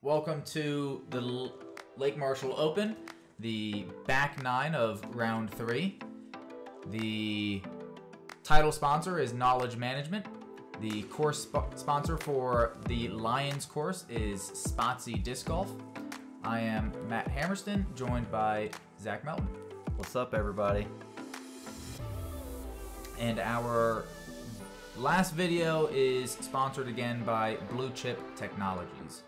Welcome to the Lake Marshall Open, the back nine of round 3. The title sponsor is Knowledge Management. The course sponsor for the Lions course is Spotsy Disc Golf. I am Matt Hammersten, joined by Zach Melton. What's up, everybody? And our last video is sponsored again by Blue Chip Technologies.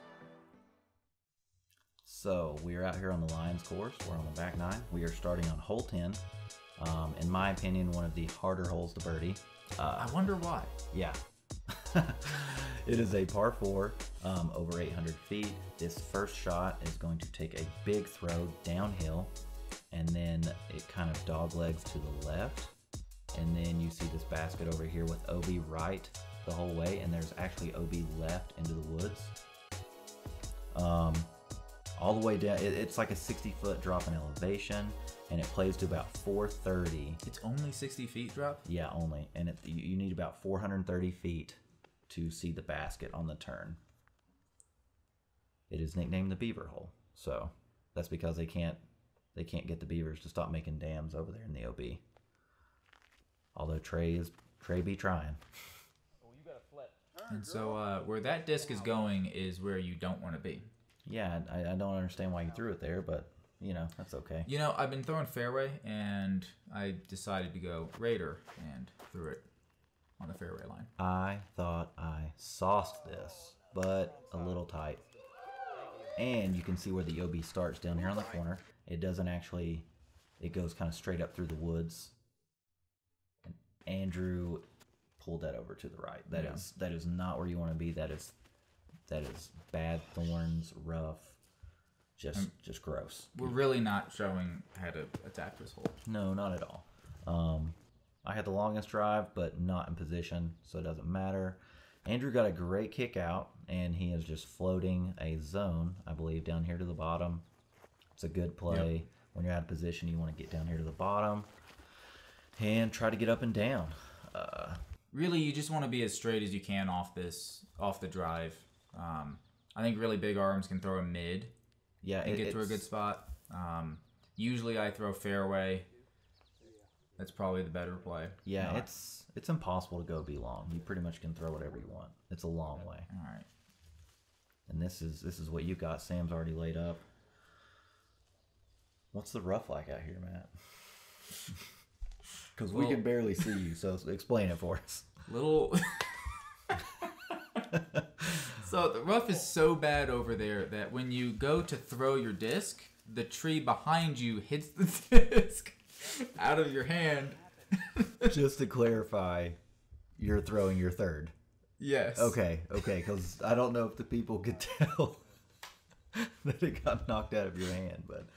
So we are out here on the Lions course. We're on the back nine. We are starting on hole 10. In my opinion, one of the harder holes to birdie. I wonder why. Yeah. It is a par 4, over 800 feet. This first shot is going to take a big throw downhill, and then it kind of doglegs to the left. And then you see this basket over here with OB right the whole way, and there's actually OB left into the woods. All the way down, it's like a 60-foot drop in elevation, and it plays to about 430. It's only 60 feet drop? Yeah, only. And you need about 430 feet to see the basket on the turn. It is nicknamed the Beaver Hole. So that's because they can't get the beavers to stop making dams over there in the OB. Although Trey be trying. And so where that disc is going is where you don't want to be. Yeah, I don't understand why you threw it there, but, you know, that's okay. You know, I've been throwing fairway, and I decided to go Raider and threw it on the fairway line. I thought I sauced this, but a little tight. And you can see where the OB starts down here on the corner. It doesn't actually, it goes kind of straight up through the woods. And Andrew pulled that over to the right. That is not where you want to be. That is bad thorns, rough, just gross. We're really not showing how to attack this hole. No, not at all. I had the longest drive, but not in position, so it doesn't matter. Andrew got a great kick out, and he is just floating a zone, I believe, down here to the bottom. It's a good play. Yep. When you're out of position, you want to get down here to the bottom and try to get up and down. Really, you just want to be as straight as you can off the drive. I think really big arms can throw a mid. Yeah, and get to a good spot. Usually, I throw fairway. That's probably the better play. Yeah, it's impossible to go be long. You pretty much can throw whatever you want. It's a long way. All right. And this is what you got. Sam's already laid up. What's the rough like out here, Matt? Because we can barely see you, so explain it for us. Little. So the rough is so bad over there that when you go to throw your disc, the tree behind you hits the disc out of your hand. Just to clarify, you're throwing your third. Yes. Okay, because I don't know if the people could tell that it got knocked out of your hand, but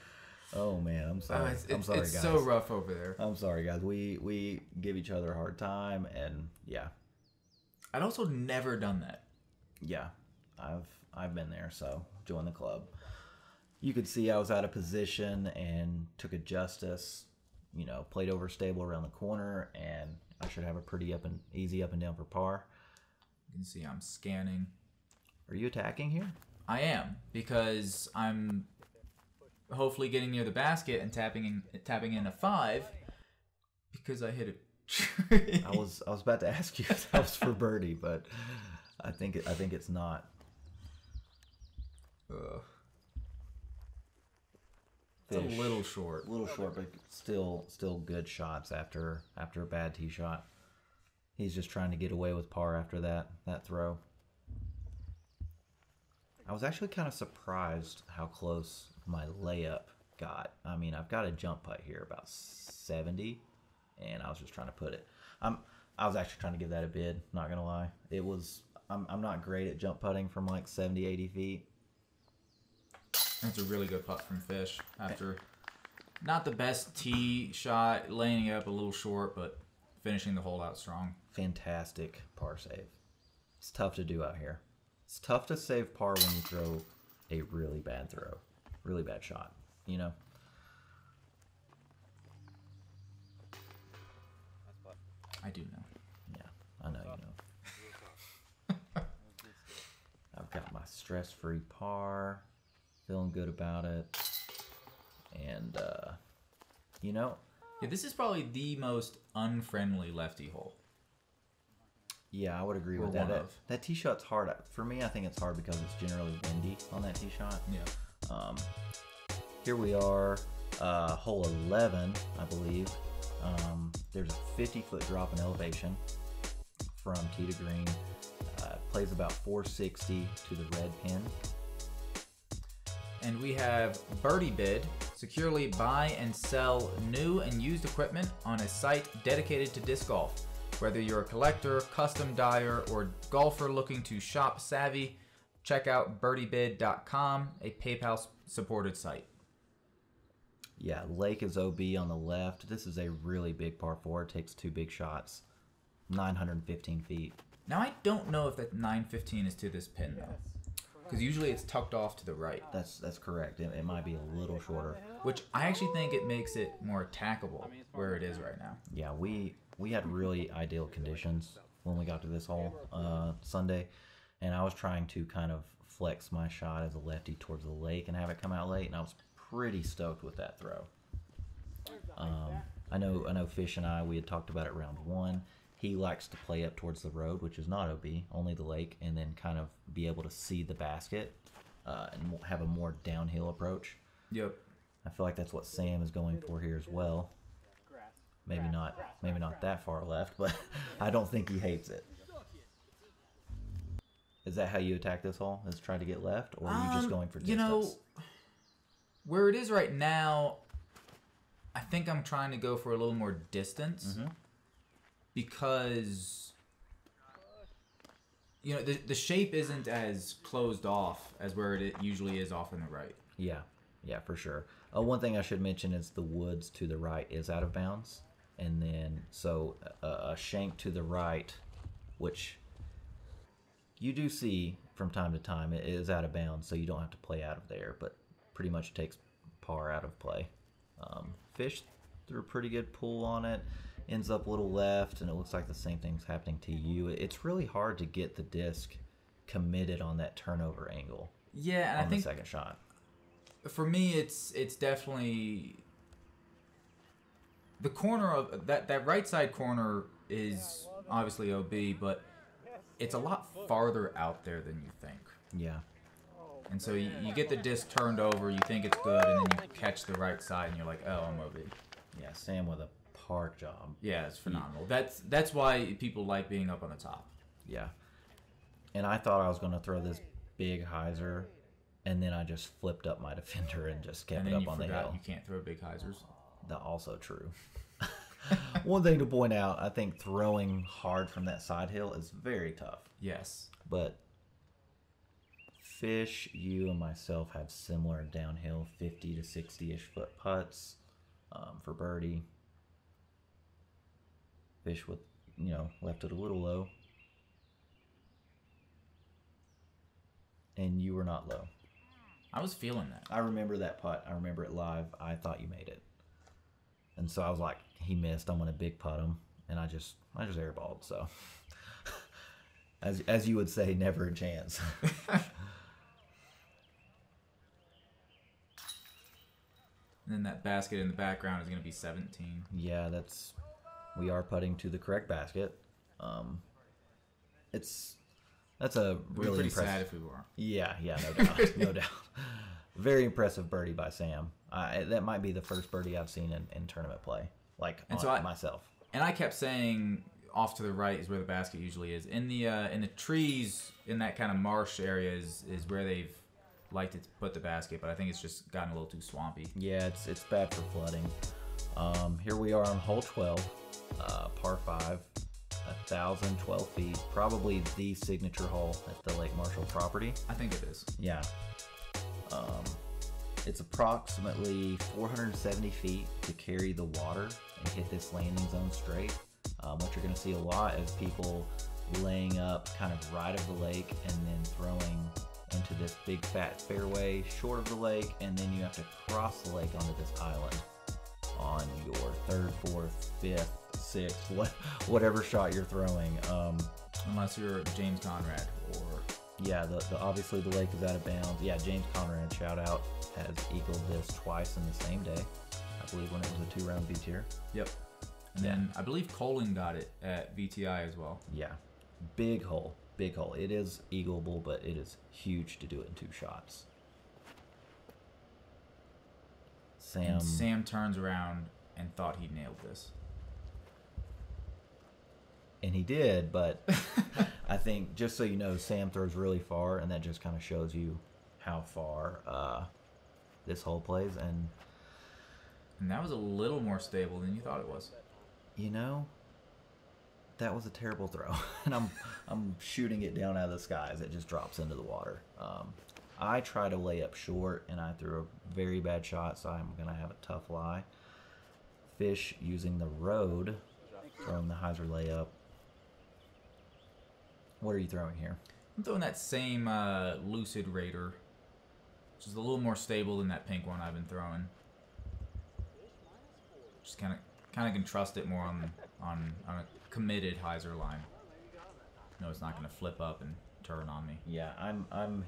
oh man, I'm sorry. I'm sorry, guys. It's so rough over there. I'm sorry, guys. We give each other a hard time, and yeah. I'd also never done that. Yeah, I've been there, so join the club. You could see I was out of position and took a justice, you know, played over stable around the corner, and I should have a pretty easy up and down for par. You can see I'm scanning. Are you attacking here? I am, because I'm hopefully getting near the basket and tapping in a 5 because I hit a tree. I was about to ask you if that was for birdie, but I think it's not. It's a little short. A little short, but still good shots after a bad tee shot. He's just trying to get away with par after that throw. I was actually kind of surprised how close my layup got. I mean, I've got a jump putt here about 70, and I was just trying to put it. I was actually trying to give that a bid, not gonna lie. I'm not great at jump putting from like 70, 80 feet. That's a really good putt from Fish after not the best tee shot, laying it up a little short, but finishing the hole out strong. Fantastic par save. It's tough to do out here. It's tough to save par when you throw a really bad throw, really bad shot, you know? I do know. Yeah, I know you know. I've got my stress-free par. Feeling good about it. And, you know... Yeah, this is probably the most unfriendly lefty hole. Yeah, I would agree with that. That tee shot's hard. For me, I think it's hard because it's generally windy on that tee shot. Yeah. Here we are, hole 11, I believe. There's a 50-foot drop in elevation from tee to green. Plays about 460 to the red pin. And we have Birdie Bid. Securely buy and sell new and used equipment on a site dedicated to disc golf. Whether you're a collector, custom dyer, or golfer looking to shop savvy, check out birdiebid.com, a PayPal-supported site. Yeah, Lake is OB on the left. This is a really big par 4. It takes 2 big shots, 915 feet. Now, I don't know if that 915 is to this pin, though. Because usually it's tucked off to the right. That's correct. It might be a little shorter. Which I actually think it makes it more attackable where it is right now. Yeah, we had really ideal conditions when we got to this hole Sunday. And I was trying to kind of flex my shot as a lefty towards the lake and have it come out late. And I was pretty stoked with that throw. I know Fish and I, we had talked about it round 1. He likes to play up towards the road, which is not OB, only the lake, and then kind of be able to see the basket and have a more downhill approach. Yep. I feel like that's what Sam is going for here as well. Maybe not that far left, but I don't think he hates it. Is that how you attack this hole? Is try to get left, or are you just going for distance? You know, where it is right now, I think I'm trying to go for a little more distance. Mm-hmm. Because, you know, the shape isn't as closed off as where it usually is off in the right. Yeah, for sure. One thing I should mention is the woods to the right is out of bounds. And then, so a shank to the right, which you do see from time to time, it is out of bounds, so you don't have to play out of there, but pretty much takes par out of play. Fish threw a pretty good pull on it. Ends up a little left, and it looks like the same thing's happening to you. It's really hard to get the disc committed on that turnover angle. Yeah, and on I think the second shot. For me, it's definitely the corner of that right side corner is obviously OB, but it's a lot farther out there than you think. Yeah. And so you get the disc turned over, you think it's good, and then you catch the right side, and you're like, oh, I'm OB. Yeah, Sam with a park job. Yeah, it's phenomenal. That's why people like being up on the top. Yeah. And I thought I was going to throw this big hyzer, and then I just flipped up my defender and just kept it up on the hill. You can't throw big hyzers. That's also true. One thing to point out, I think throwing hard from that side hill is very tough. Yes. But Fish, you and myself have similar downhill 50 to 60-ish foot putts for birdie. Fish with, left it a little low. And you were not low. I was feeling that. I remember that putt. I remember it live. I thought you made it. And so I was like, he missed. I'm going to big putt him. And I just airballed. So, as you would say, never a chance. And then that basket in the background is going to be 17. Yeah, we are putting to the correct basket. That's a really pretty impressive. Sad if we weren't. Yeah, no doubt, no doubt. Very impressive birdie by Sam. That might be the first birdie I've seen in tournament play, myself. And I kept saying off to the right is where the basket usually is. In the trees in that kind of marsh area is where they've liked to put the basket, but I think it's just gotten a little too swampy. Yeah, it's bad for flooding. Here we are on hole 12, par 5, 1,012 feet, probably the signature hole at the Lake Marshall property. I think it is. Yeah. It's approximately 470 feet to carry the water and hit this landing zone straight. What you're going to see a lot is people laying up kind of right of the lake and then throwing into this big fat fairway short of the lake, and then you have to cross the lake onto this island on your third, fourth, fifth, sixth, whatever shot you're throwing. Unless you're James Conrad or Yeah, obviously the lake is out of bounds. Yeah, James Conrad, shout out, has equaled this twice in the same day. I believe when it was a 2-round V tier. Yep. And then I believe Colin got it at VTI as well. Yeah. Big hole. Big hole. It is eagleable, but it is huge to do it in 2 shots. Sam turns around and thought he nailed this. And he did, but I think, just so you know, Sam throws really far, and that just kind of shows you how far this hole plays. And that was a little more stable than you thought it was. You know, that was a terrible throw. And I'm shooting it down out of the sky as it just drops into the water. I try to lay up short, and I threw a very bad shot, so I'm going to have a tough lie. Fish using the road, throwing the hyzer layup. What are you throwing here? I'm throwing that same Lucid Raider, which is a little more stable than that pink one I've been throwing. Just kind of can trust it more on a committed hyzer line. No, it's not going to flip up and turn on me. Yeah, I'm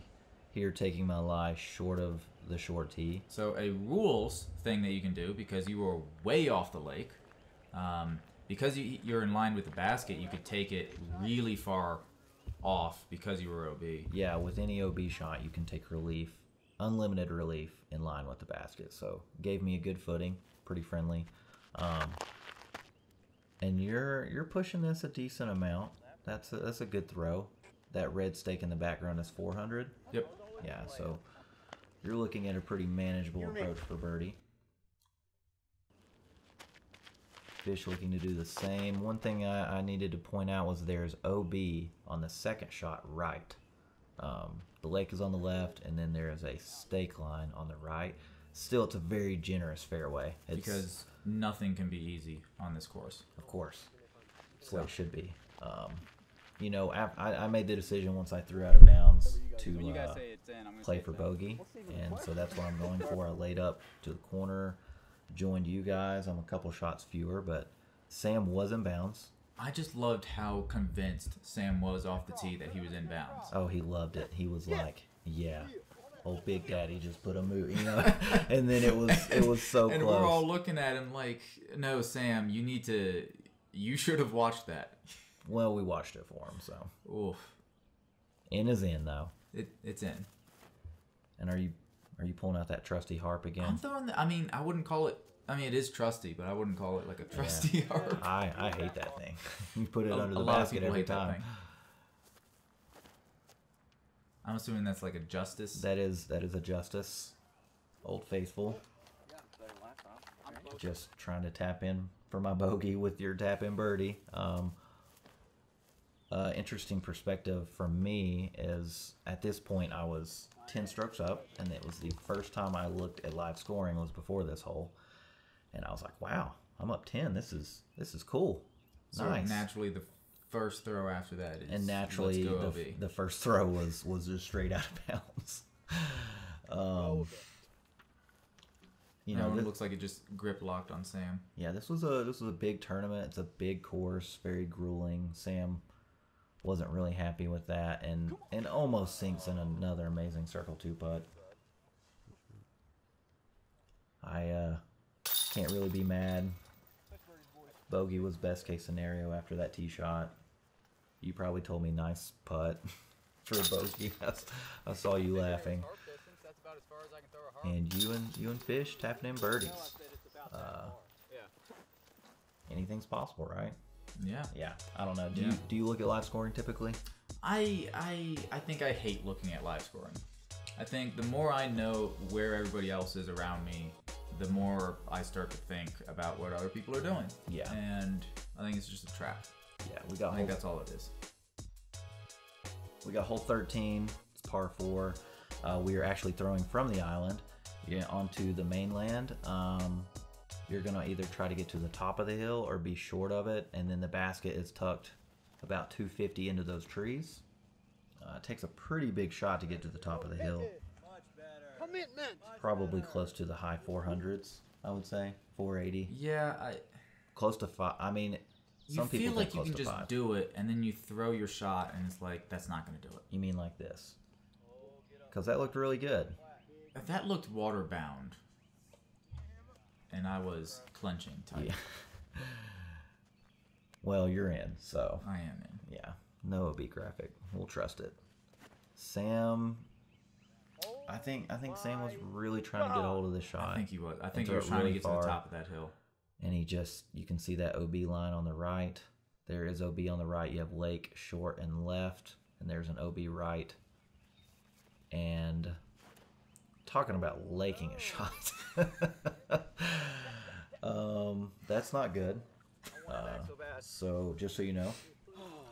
here taking my lie short of the short tee. So a rules thing that you can do, because you were way off the lake, because you're in line with the basket, you could take it really far off because you were OB. Yeah, with any OB shot, you can take relief, unlimited relief in line with the basket. So gave me a good footing, pretty friendly. And you're pushing this a decent amount. That's a good throw. That red stake in the background is 400. Yep. Yeah, so you're looking at a pretty manageable approach for birdie. Fish looking to do the same. One thing I needed to point out was there's OB on the second shot right. The lake is on the left, and then there is a stake line on the right. Still, it's a very generous fairway. Because nothing can be easy on this course. Of course. That's what it should be. You know, I made the decision once I threw out of bounds to play for bogey, and so that's what I'm going for. I laid up to the corner, joined you guys. I'm a couple shots fewer, but Sam was in bounds. I just loved how convinced Sam was off the tee that he was in bounds. Oh, he loved it. He was like, yeah, old Big Daddy just put a move, you know. And then it was so and close. We're all looking at him like, no, Sam, you should have watched that. Well, we watched it for him, so. Oof. In is in, though. It's in. And are you pulling out that trusty harp again? I'm throwing I wouldn't call it. I mean, it is trusty, but I wouldn't call it like a trusty harp. I hate that thing. You put it under the basket every time. I'm assuming that's like a Justice. That is a Justice. Old Faithful. Just trying to tap in for my bogey with your tap in birdie. Interesting perspective for me is at this point I was 10 strokes up, and it was the first time I looked at live scoring was before this hole, and I was like, wow, I'm up 10. This is cool. So nice. Naturally, the first throw after that is, and naturally the first throw was just straight out of bounds. You know, it looks like it just grip locked on Sam. Yeah, this was a big tournament. It's a big course, very grueling. Sam wasn't really happy with that, and almost sinks in another amazing circle 2 putt. I can't really be mad. Bogey was best case scenario after that tee shot. You probably told me nice putt for a bogey. I saw you laughing. And you and Fish tapping in birdies. Anything's possible, right? Yeah. Yeah. I don't know. Do you look at live scoring typically? I think I hate looking at live scoring. I think the more I know where everybody else is around me, the more I start to think about what other people are doing. Yeah. And I think it's just a trap. Yeah, I think that's all it is. We got hole 13. It's par 4. We are actually throwing from the island onto the mainland. You're going to either try to get to the top of the hill or be short of it, and then the basket is tucked about 250 into those trees. It takes a pretty big shot to get to the top of the hill. Probably close to the high 400s, I would say. 480. Yeah, Close to 5. I mean, You feel like you can just do it, and then you throw your shot, and it's like, that's not going to do it. You mean like this? Because that looked really good. That looked water-bound. And I was clenching tight. Yeah. Well, you're in, so. I am in. Yeah. No OB graphic. We'll trust it. Sam. I think Sam was really trying to get a hold of this shot. I think he was. I think he was trying to get to the top of that hill. And you can see that OB line on the right. There is OB on the right. You have lake, short, and left. And there's an OB right. And talking about laking a shot. That's not good. So just so you know,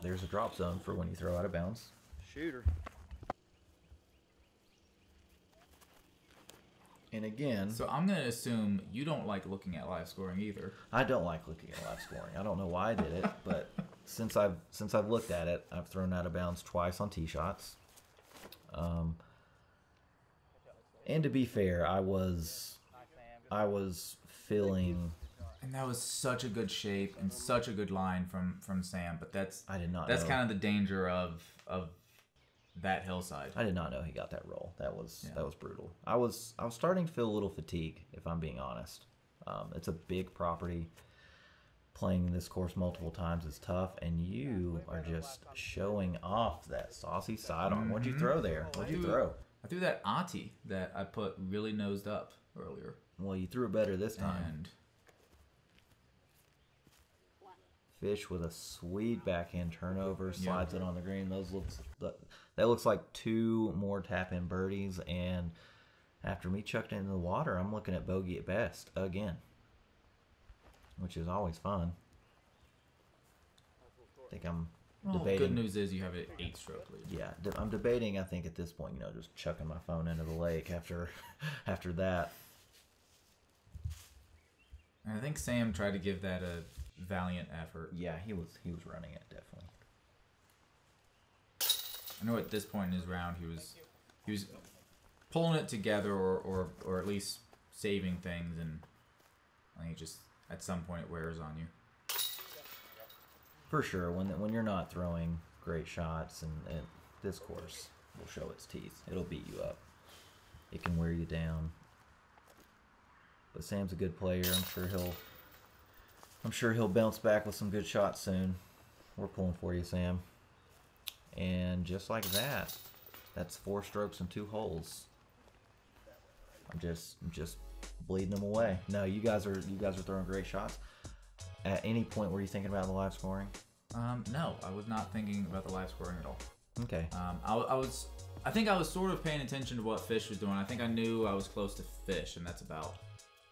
there's a drop zone for when you throw out of bounds. Shooter. And again, so I'm going to assume you don't like looking at live scoring either. I don't like looking at live scoring. I don't know why I did it, but since I've looked at it, I've thrown out of bounds twice on tee shots. And to be fair, I was feeling. And that was such a good shape and such a good line from Sam, but that's I did not. That's know. kind of the danger of that hillside. I did not know he got that roll. That was brutal. I was starting to feel a little fatigue, if I'm being honest. It's a big property. Playing this course multiple times is tough, and you are just showing off that saucy sidearm. What'd you throw there? What'd you throw? I threw that Ati that I put really nosed up earlier. Well, you threw it better this time. And Fish with a sweet backhand turnover, slides it on the green. That looks like two more tap-in birdies, and after me chucked it into the water, I'm looking at bogey at best again, which is always fun. I think I'm debating. Good news is you have an 8-stroke lead. Yeah, I'm debating. I think at this point, just chucking my phone into the lake after that. And I think Sam tried to give that a valiant effort. Yeah, he was running it definitely. I know at this point in his round he was pulling it together or at least saving things, and I think just at some point it wears on you. For sure, when you're not throwing great shots, and this course will show its teeth. It'll beat you up. It can wear you down. But Sam's a good player. I'm sure he'll bounce back with some good shots soon. We're pulling for you, Sam. And just like that, that's 4 strokes and 2 holes. I'm just bleeding them away. No, you guys are throwing great shots. At any point were you thinking about the live scoring? No, I was not thinking about the live scoring at all. Okay. I think I was sort of paying attention to what Fish was doing. I think I knew I was close to Fish, and that's about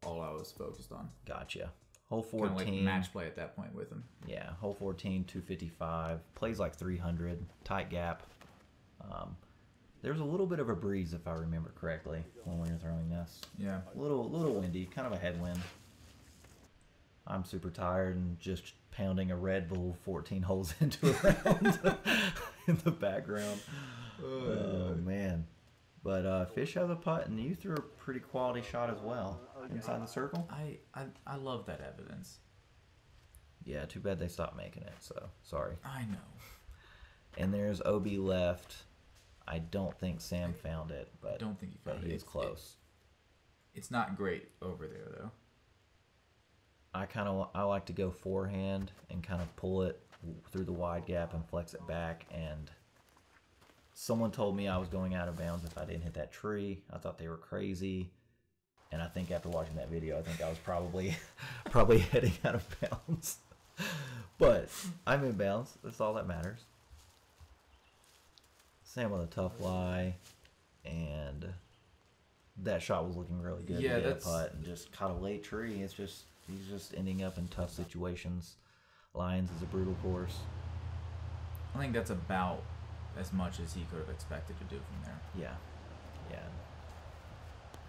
all I was focused on. Gotcha. Hole 14. Kind of like match play at that point with him. Yeah, hole 14, 255. Plays like 300. Tight gap. There's a little bit of a breeze, if I remember correctly, when we were throwing this. Yeah. A little windy, kind of a headwind. I'm super tired and just pounding a Red Bull 14 holes into a round in the background. Oh, man. But Fish has a putt, and you threw a pretty quality shot as well inside the circle. I love that evidence. Yeah, too bad they stopped making it, so sorry. I know. And there's OB left. I don't think Sam found it, but I don't think he found it. He was close. It's not great over there, though. I like to go forehand and kind of pull it through the wide gap and flex it back, and someone told me I was going out of bounds if I didn't hit that tree. I thought they were crazy, and I think after watching that video, I think I was probably heading out of bounds. But I'm in bounds. That's all that matters. Sam with a tough lie, and that shot was looking really good. Yeah, that's a putt and just caught a late tree. He's just ending up in tough situations. Lions is a brutal course. I think that's about as much as he could have expected to do from there. Yeah.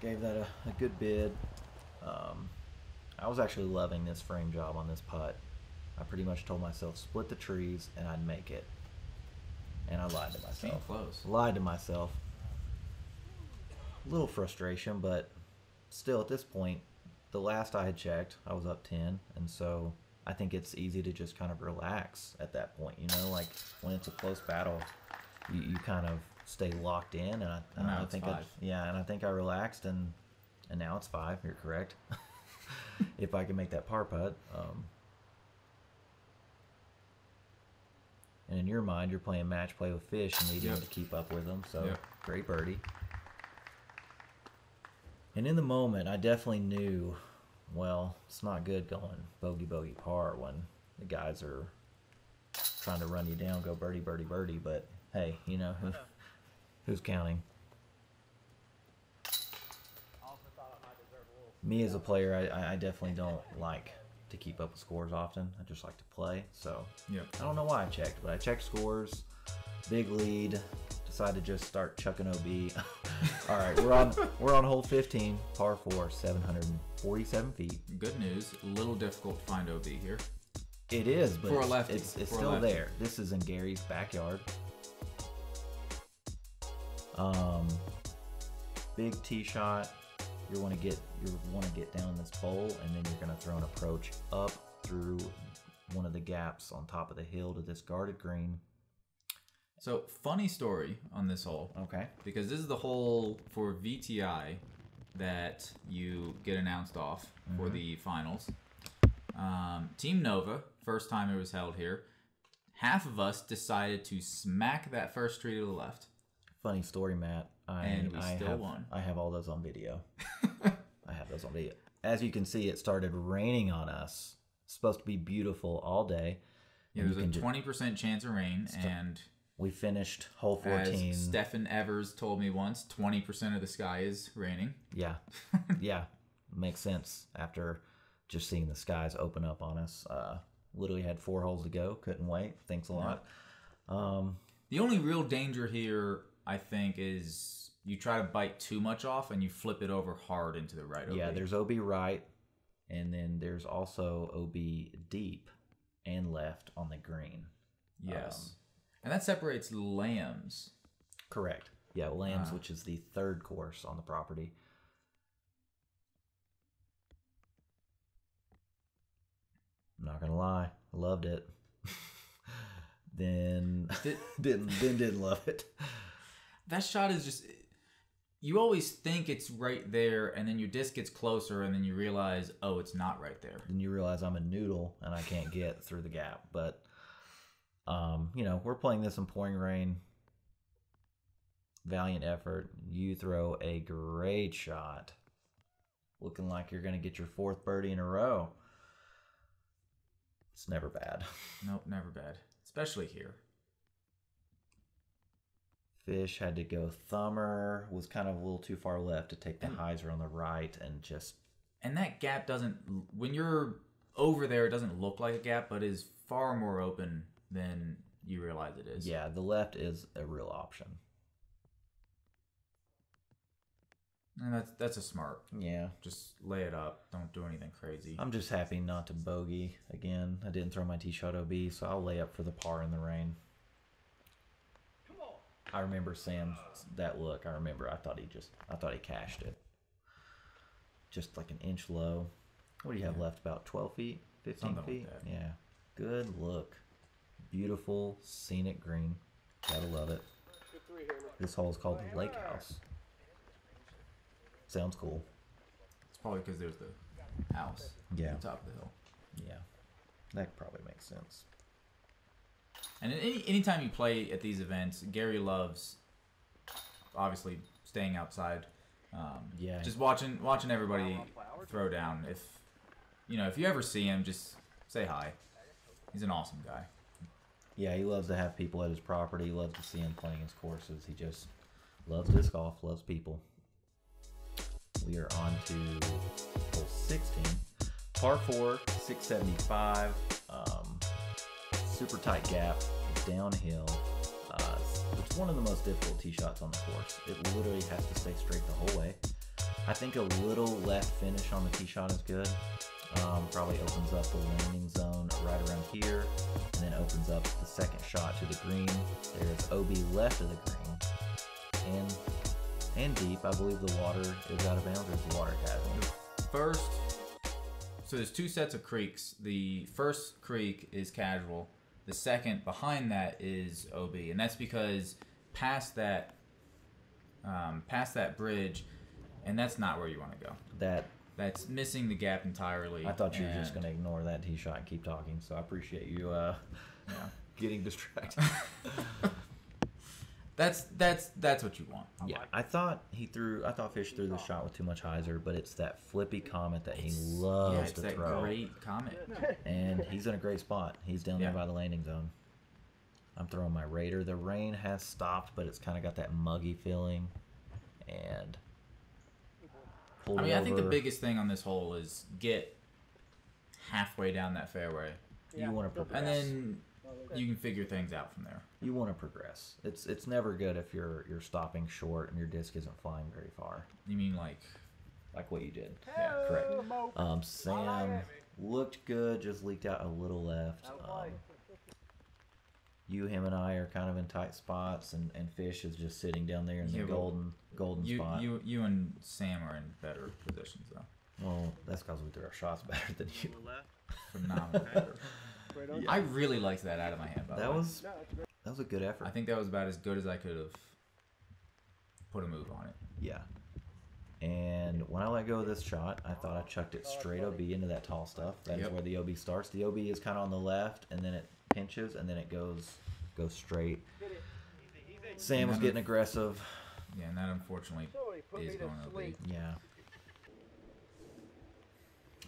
Gave that a good bid. I was actually loving this frame job on this putt. I pretty much told myself split the trees and I'd make it. And I lied to myself. Came close. Lied to myself. A little frustration, but still at this point, the last I had checked, I was up 10, and so I think it's easy to just kind of relax at that point. You know, like when it's a close battle, you kind of stay locked in, and I think I think I relaxed, and now it's 5. You're correct. If I can make that par putt. And in your mind, you're playing match play with fish and needing to keep up with them. So great birdie. And in the moment, I definitely knew, well, it's not good going bogey, bogey, par when the guys are trying to run you down, go birdie, birdie, birdie. But hey, you know, who's counting? Me as a player, I definitely don't like to keep up with scores often. I just like to play. So I don't know why I checked, but I checked scores. Big lead. Decided to just start chucking OB. All right, we're on hole 15, par 4, 747 feet. Good news. A little difficult to find OB here. It is, but for a lefty. It's still there. This is in Gary's backyard. Big tee shot. You want to get down this bowl, and then you're going to throw an approach up through one of the gaps on top of the hill to this guarded green. So, funny story on this hole. Okay. Because this is the hole for VTI that you get announced off for the finals. Team Nova, first time it was held here. Half of us decided to smack that first tree to the left. Funny story, Matt. And we still won. I have all those on video. I have those on video. As you can see, it started raining on us. It's supposed to be beautiful all day. Yeah, there's a 20% chance of rain, and we finished hole 14. As Stephen Evers told me once, 20% of the sky is raining. Yeah. Yeah. Makes sense after just seeing the skies open up on us. Literally had 4 holes to go. Couldn't wait. Thanks a lot. The only real danger here, I think, is you try to bite too much off and you flip it over hard into the right OB. Yeah, there's OB right, and then there's also OB deep and left on the green. Yes. And that separates Lambs. Correct. Yeah, Lambs, which is the 3rd course on the property. I'm not gonna lie, I loved it. Then didn't love it. That shot is just, you always think it's right there, and then your disc gets closer, and then you realize, oh, it's not right there. Then you realize I'm a noodle and I can't get through the gap. But you know, we're playing this in pouring rain. Valiant effort. You throw a great shot. Looking like you're gonna get your 4th birdie in a row. It's never bad. Nope, never bad. Especially here. Fish had to go thumber, was kind of a little too far left to take the hyzer on the right, and just... And that gap doesn't... When you're over there, it doesn't look like a gap, but is far more open than you realize it is. Yeah, the left is a real option. And that's a smart. Yeah. Just lay it up. Don't do anything crazy. I'm just happy not to bogey again. I didn't throw my tee shot OB, so I'll lay up for the par in the rain. I remember Sam's that look. I thought he cashed it. Just like an inch low. What do you have left? About 12 feet? 15 Something feet? like that. Yeah. Good look. Beautiful, scenic green. Gotta love it. This hole is called the Lake House. Sounds cool. It's probably because there's the house at the top of the hill. Yeah. That probably makes sense. And anytime you play at these events, Gary loves, obviously, staying outside. Just watching everybody throw down. If you ever see him, just say hi. He's an awesome guy. Yeah, he loves to have people at his property. He loves to see him playing his courses. He just loves disc golf, loves people. We are on to hole 16. Par 4, 675. Super tight gap, downhill. It's one of the most difficult tee shots on the course. It literally has to stay straight the whole way. I think a little left finish on the tee shot is good. Probably opens up the landing zone right around here, and then opens up the second shot to the green. There's OB left of the green, and deep. I believe the water is out of bounds. There's the water casual. First So there's two sets of creeks. The first creek is casual. The second behind that is OB, and that's because past that bridge, and that's not where you want to go. That's missing the gap entirely. I thought you were just going to ignore that tee shot and keep talking, so I appreciate you getting distracted. That's what you want. Yeah, I thought Fish threw the shot with too much hyzer, but it's that flippy comet that he loves to throw. It's that great comet. And he's in a great spot. He's down there by the landing zone. I'm throwing my Raider. The rain has stopped, but it's kind of got that muggy feeling. And I think the biggest thing on this hole is get halfway down that fairway. You want to progress. And then you can figure things out from there. You want to progress. It's never good if you're stopping short and your disc isn't flying very far. You mean like what you did? Yeah, correct. Sam looked good, just leaked out a little left. Him and I are kind of in tight spots, and Fish is just sitting down there in the golden spot. You and Sam are in better positions though. Well, that's because we threw our shots better than you. Phenomenal. Yeah. I really liked that out of my hand. That was a good effort. I think that was about as good as I could have put a move on it. Yeah. And when I let go of this shot, I thought I chucked it straight OB into that tall stuff. That is where the OB starts. The OB is kind of on the left, and then it pinches, and then it goes straight. Sam was getting aggressive. Yeah, and that unfortunately is going OB. Yeah.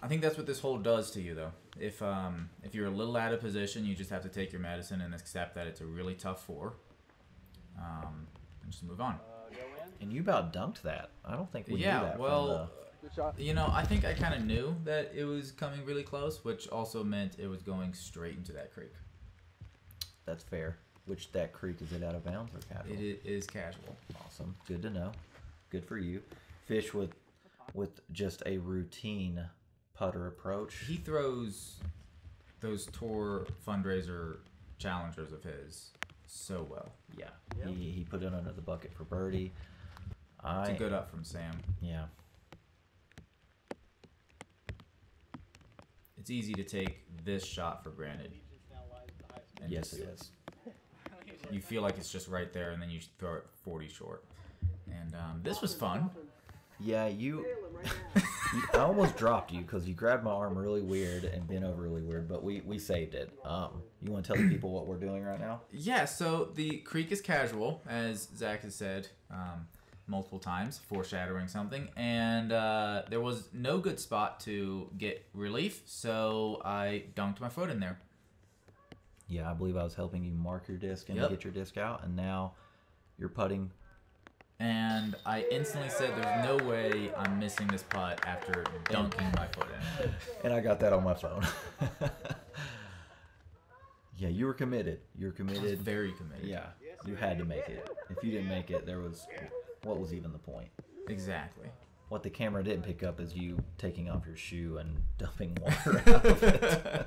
I think that's what this hole does to you, though. If you're a little out of position, you just have to take your medicine and accept that it's a really tough four, and just move on. And you about dunked that. I don't think we knew that. Well, I think I kind of knew that it was coming really close, which also meant it was going straight into that creek. That's fair. Which that creek, is it out of bounds or casual? It is casual. Awesome. Good to know. Good for you. Fish with just a routine putter approach. He throws those tour fundraiser challengers of his so well. Yeah. He put it under the bucket for birdie. It's a good up from Sam. Yeah. It's easy to take this shot for granted. And yes, it is. You feel like it's just right there, and then you throw it 40 short. And this was fun. Yeah, I almost dropped you because you grabbed my arm really weird and bent over really weird, but we saved it. You want to tell the people what we're doing right now? Yeah, so the creek is casual, as Zach has said multiple times, foreshadowing something. And there was no good spot to get relief, so I dunked my foot in there. Yeah, I believe I was helping you mark your disc and get your disc out, and now you're putting. And I instantly said, there's no way I'm missing this putt after dunking my foot in. And I got that on my phone. Yeah, you were committed. You were committed. I was very committed. Yeah, you had to make it. If you didn't make it, what was even the point? Exactly. What the camera didn't pick up is you taking off your shoe and dumping water out of it.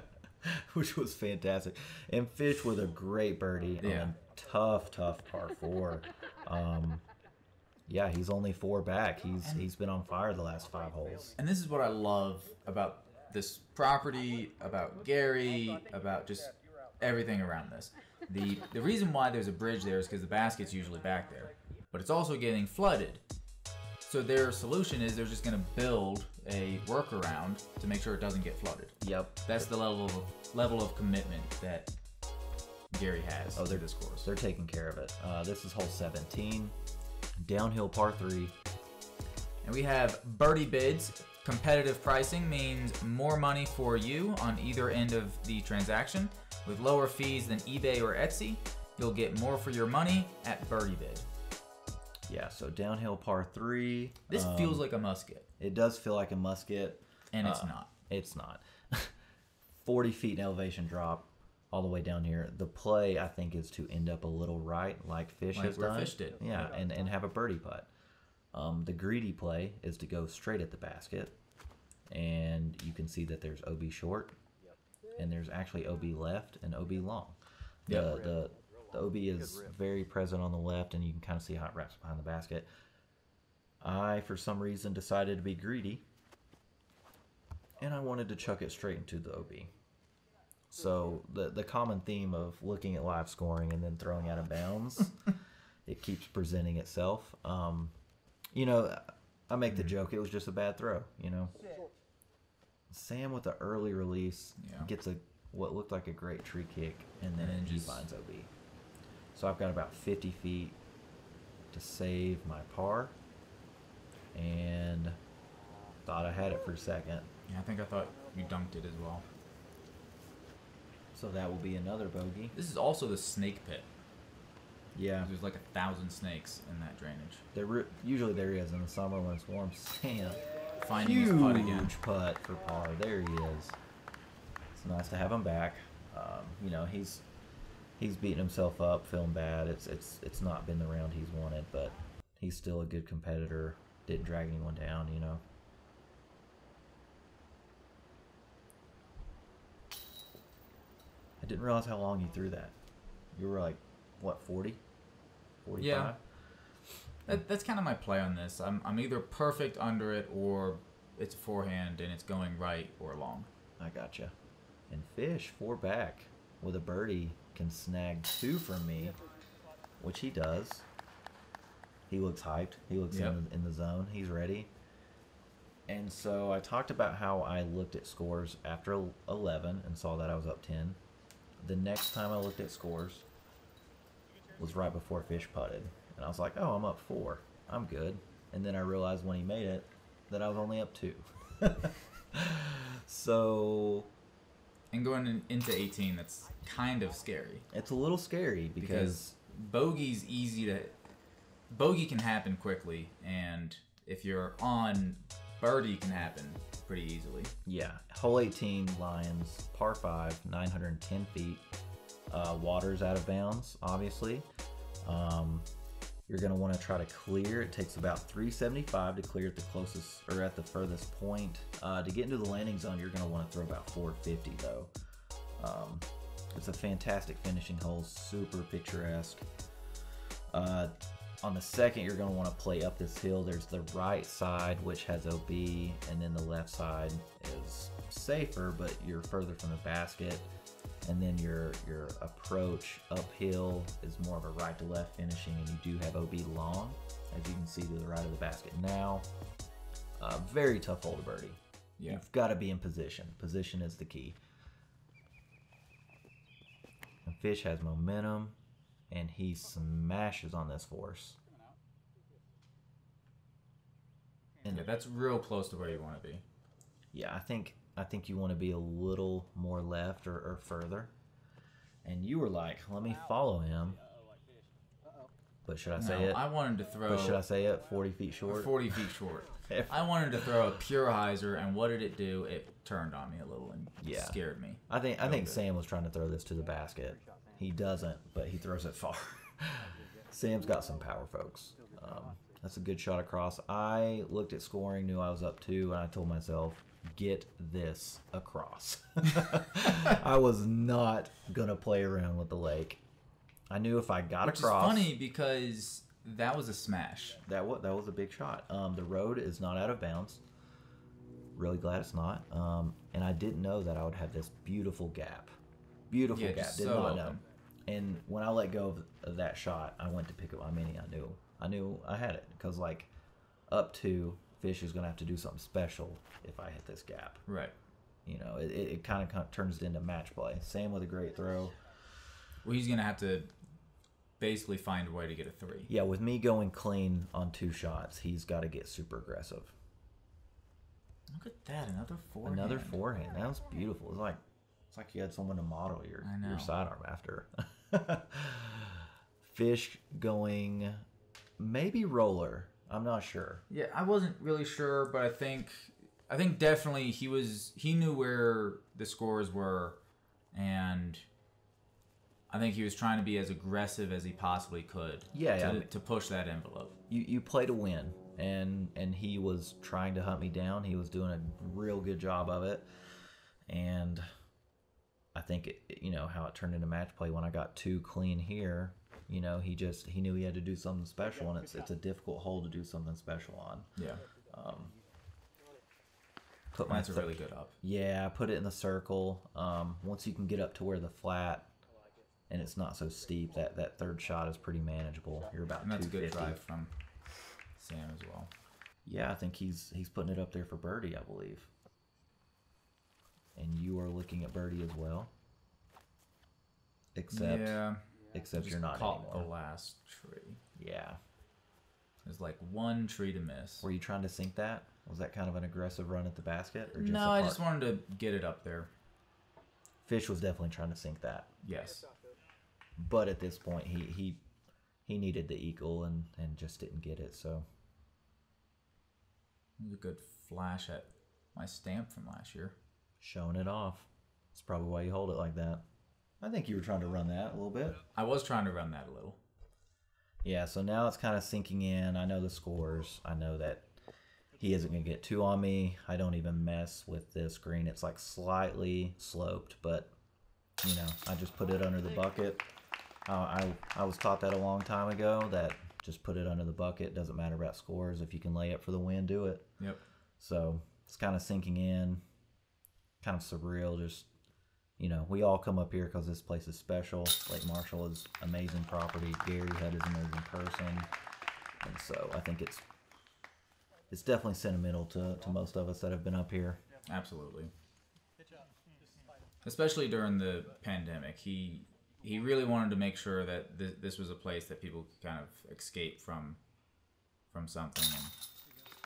Which was fantastic. And Fish with a great birdie on a tough par 4. Yeah, he's only 4 back. He's been on fire the last 5 holes. And this is what I love about this property, about Gary, about just everything around this. The reason why there's a bridge there is because the basket's usually back there. But it's also getting flooded. So their solution is they're just going to build a workaround to make sure it doesn't get flooded. Yep. That's the level of commitment that Gary has to this course. They're taking care of it. This is hole 17, downhill par 3. And we have birdie bids. Competitive pricing means more money for you on either end of the transaction. With lower fees than eBay or Etsy, you'll get more for your money at birdie bid. Yeah, so downhill par 3. This feels like a musket. It does feel like a musket. And it's not. It's not. 40 feet in elevation drop all the way down here. The play, I think, is to end up a little right, like Fish has done. Fish did. Yeah, and have a birdie putt. The greedy play is to go straight at the basket. And you can see that there's OB short. And there's actually OB left and OB long. The OB is very present on the left, and you can kind of see how it wraps behind the basket. I, for some reason, decided to be greedy and I wanted to chuck it straight into the OB. So the common theme of looking at live scoring and then throwing out of bounds, it keeps presenting itself. You know, I make the joke, it was just a bad throw, you know. Sam with the early release gets what looked like a great tree kick, and then he finds OB. So I've got about 50 feet to save my par, and thought I had it for a second. Yeah, I think I thought you dunked it as well. So that will be another bogey. This is also the snake pit. Yeah. There's like 1,000 snakes in that drainage. Usually there is in the summer when it's warm. Sam, Finding his putt again. huge putt for par. There he is. It's nice to have him back. You know, he's beating himself up, feeling bad. It's not been the round he's wanted, but he's still a good competitor. Didn't drag anyone down, you know. I didn't realize how long you threw that. You were like, what, 40? 45? Yeah. That's kind of my play on this. I'm either perfect under it, or it's a forehand and it's going right or long. I gotcha. And Fish, 4 back with a birdie, can snag 2 from me, which he does. He looks hyped. He looks in the zone. He's ready. And so I talked about how I looked at scores after 11 and saw that I was up 10. The next time I looked at scores was right before Fish putted. And I was like, oh, I'm up 4. I'm good. And then I realized when he made it that I was only up 2. So... And going into 18, that's kind of scary. It's a little scary because bogey's easy to... Bogey can happen quickly, and if you're on, birdie can happen pretty easily. Yeah. Hole 18, Lions, par 5, 910 feet. Water's out of bounds, obviously. You're going to want to try to clear. It takes about 375 to clear at the closest or at the furthest point. To get into the landing zone, you're going to want to throw about 450 though. It's a fantastic finishing hole, super picturesque. On the second, you're going to want to play up this hill. There's the right side, which has OB, and then the left side is safer, but you're further from the basket. And then your approach uphill is more of a right to left finishing, and you do have OB long, as you can see to the right of the basket now. Very tough hole to birdie. Yeah. You've got to be in position. Position is the key. And Fish has momentum, and he smashes on this force. And that's real close to where you want to be. Yeah, I think you want to be a little more left or further. And you were like, let me follow him. But should I say it? I wanted to throw... But should I say it 40 feet short? 40 feet short. I wanted to throw a pure hyzer, and what did it do? It turned on me a little and scared me. I think Sam was trying to throw this to the basket. He doesn't, but he throws it far. Sam's got some power, folks. That's a good shot across. I looked at scoring, knew I was up 2, and I told myself, get this across. I was not going to play around with the lake. I knew if I got across... Which is funny because that was a smash. That was a big shot. The road is not out of bounds. Really glad it's not. And I didn't know that I would have this beautiful gap. Beautiful gap. Did not know. And when I let go of that shot, I went to pick up my mini. I knew I had it because like up 2, Fish is going to have to do something special if I hit this gap. Right. You know, it kind of turns it into match play. Sam with a great throw. Well, he's going to have to basically find a way to get a 3. Yeah, with me going clean on 2 shots, he's got to get super aggressive. Look at that, another forehand. Another forehand. That was beautiful. It's like you had someone to model your sidearm after. Fish going maybe roller. I'm not sure. Yeah, I wasn't really sure, but I think definitely he knew where the scores were, and I think he was trying to be as aggressive as he possibly could. To push that envelope. You play to win, and he was trying to hunt me down. He was doing a real good job of it, and I think how it turned into match play when I got 2 clean here. You know, he knew he had to do something special, and it's a difficult hole to do something special on. Yeah. put my That's a really good up. Yeah, I put it in the circle. Once you can get up to where the flat and it's not so steep, that third shot is pretty manageable. You're about 250. And that's a good drive from Sam as well. Yeah, I think he's putting it up there for birdie, I believe. And you are looking at birdie as well. Except you're not caught anymore. The last tree. Yeah. There's like one tree to miss. Were you trying to sink that? Was that kind of an aggressive run at the basket? Or just no, I just wanted to get it up there. Fish was definitely trying to sink that. Yes. But at this point, he needed the eagle and just didn't get it, so. It was a good flash at my stamp from last year. Showing it off. That's probably why you hold it like that. I think you were trying to run that a little bit. I was trying to run that a little. Yeah, so now it's kind of sinking in. I know the scores. I know that he isn't going to get 2 on me. I don't even mess with this green. It's like slightly sloped, but, you know, I just put it under the bucket. I was taught that a long time ago, that just put it under the bucket. Doesn't matter about scores. If you can lay it for the win, do it. Yep. So it's kind of sinking in, kind of surreal. Just, you know, we all come up here because this place is special. Lake Marshall is amazing property. Gary Hutt is an amazing person. And so I think it's definitely sentimental to most of us that have been up here. Absolutely. Especially during the pandemic. He really wanted to make sure that this was a place that people could kind of escape from something. And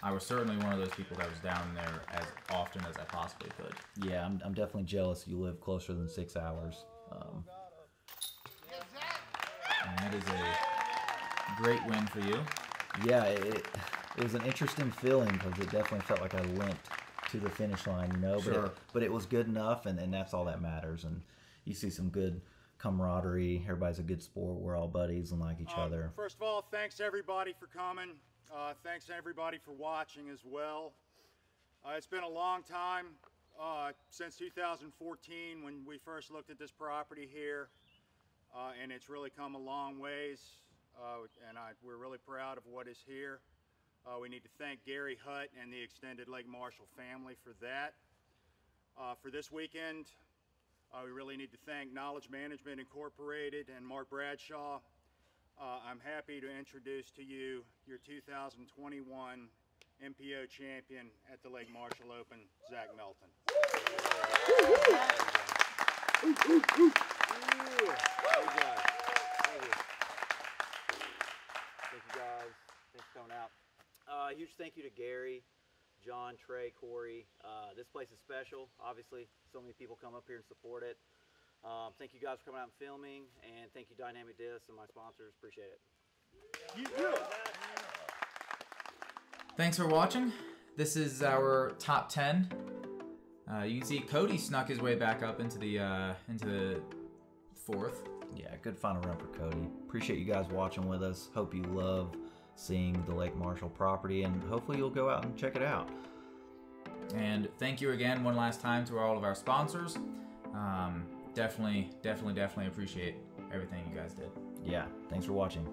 I was certainly one of those people that was down there as often as I possibly could. Yeah, I'm definitely jealous you live closer than 6 hours. And that is a great win for you. Yeah, it was an interesting feeling because it definitely felt like I limped to the finish line, you know. Sure. But it was good enough, and that's all that matters. And you see some good camaraderie. Everybody's a good sport. We're all buddies and like each other. First of all, thanks everybody for coming. Thanks everybody for watching as well. It's been a long time, since 2014 when we first looked at this property here, and it's really come a long ways, and we're really proud of what is here. We need to thank Gary Hutt and the extended Lake Marshall family for that. For this weekend, we really need to thank Knowledge Management Incorporated and Mark Bradshaw. I'm happy to introduce to you your 2021 MPO champion at the Lake Marshall Open, Zach Melton. Thank you guys. Thanks for coming out. Huge thank you to Gary, John, Trey, Corey. This place is special. Obviously, so many people come up here and support it. Thank you guys for coming out and filming, and thank you Dynamic Disc and my sponsors. Appreciate it. Thanks for watching. This is our top 10. You can see Cody snuck his way back up into the 4th. Yeah, good final run for Cody. Appreciate you guys watching with us. Hope you love seeing the Lake Marshall property, and hopefully you'll go out and check it out. And thank you again one last time to all of our sponsors. Definitely appreciate everything you guys did. Yeah, thanks for watching.